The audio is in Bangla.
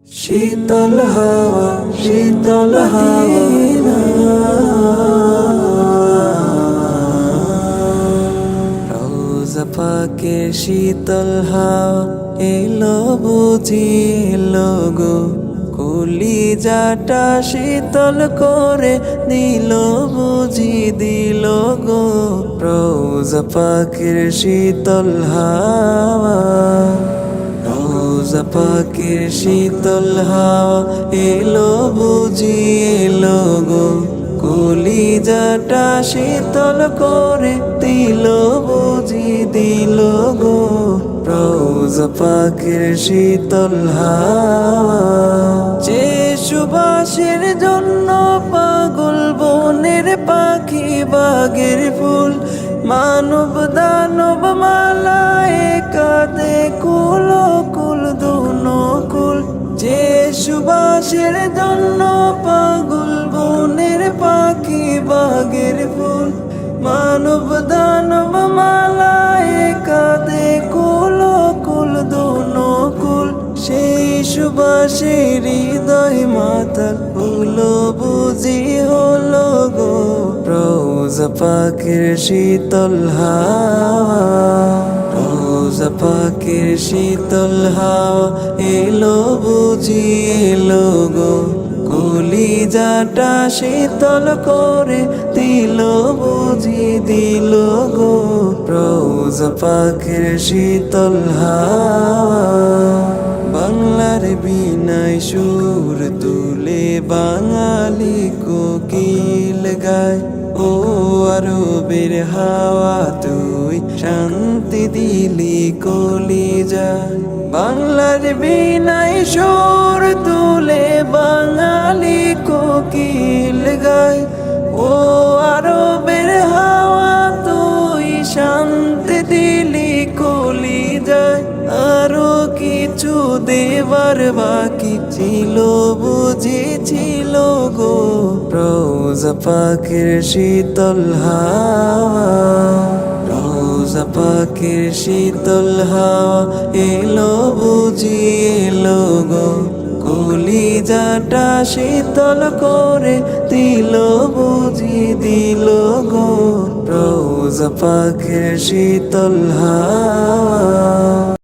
শীতল হাওয়া শীতল হাওয়া রোজা পাকে শীতল হাওয়া এলো বুঝি এলো গো কলিজাটা শীতল করে দিল বুঝি দিল গো রোজা পাকের শীতল হাওয়া রোজা পাকের শীতল হাওয়া এলো বুঝি এলো গো কলিজাটা শীতল করে দিল বুঝি দিল গো রোজা পাকের শীতল হাওয়া যে সুবাসের জন্য পাগল বনের পাখি বাগের ফুল মানব দানব মালায়েকা দে কুল কুল দুনো কুল যে সুবাসের জন্য পাগল বনের পাখি বাগের ফুল মানব দানব মালায়েকা দে কুল কুল দুনো কুল সেই সুবাসের হৃদয় মাতাল হলো বুঝি হলো গো রোজা পাকের শীতল হাওয়া রোজা পাকের শীতল হাওয়া এলো বুঝি এলো গো কলিজাটা শীতল করে দিল বুঝি দিল গো রোজা পাকের শীতল হাওয়া বাংলার বিনায় সুর তুলে বাঙালি কোকিল গায় ও আরবের হাওয়া তুই শান্তি দিলি কলিজায় বাংলার বিনায় সুর তুলে বাঙালি কোকিল গায় ও আরবের হাওয়া তুই শান্তি দিলি কলিজায় আরো কিছু দেবার বাকি ছিল বুঝেছিল গো রোজা পাকের শীতল হাওয়া রোজা পাকের শীতল হাওয়া এলো বুঝি এলো গো কলিজাটা শীতল করে দিল বুঝি দিল গো রোজা পাকের শীতল হাওয়া।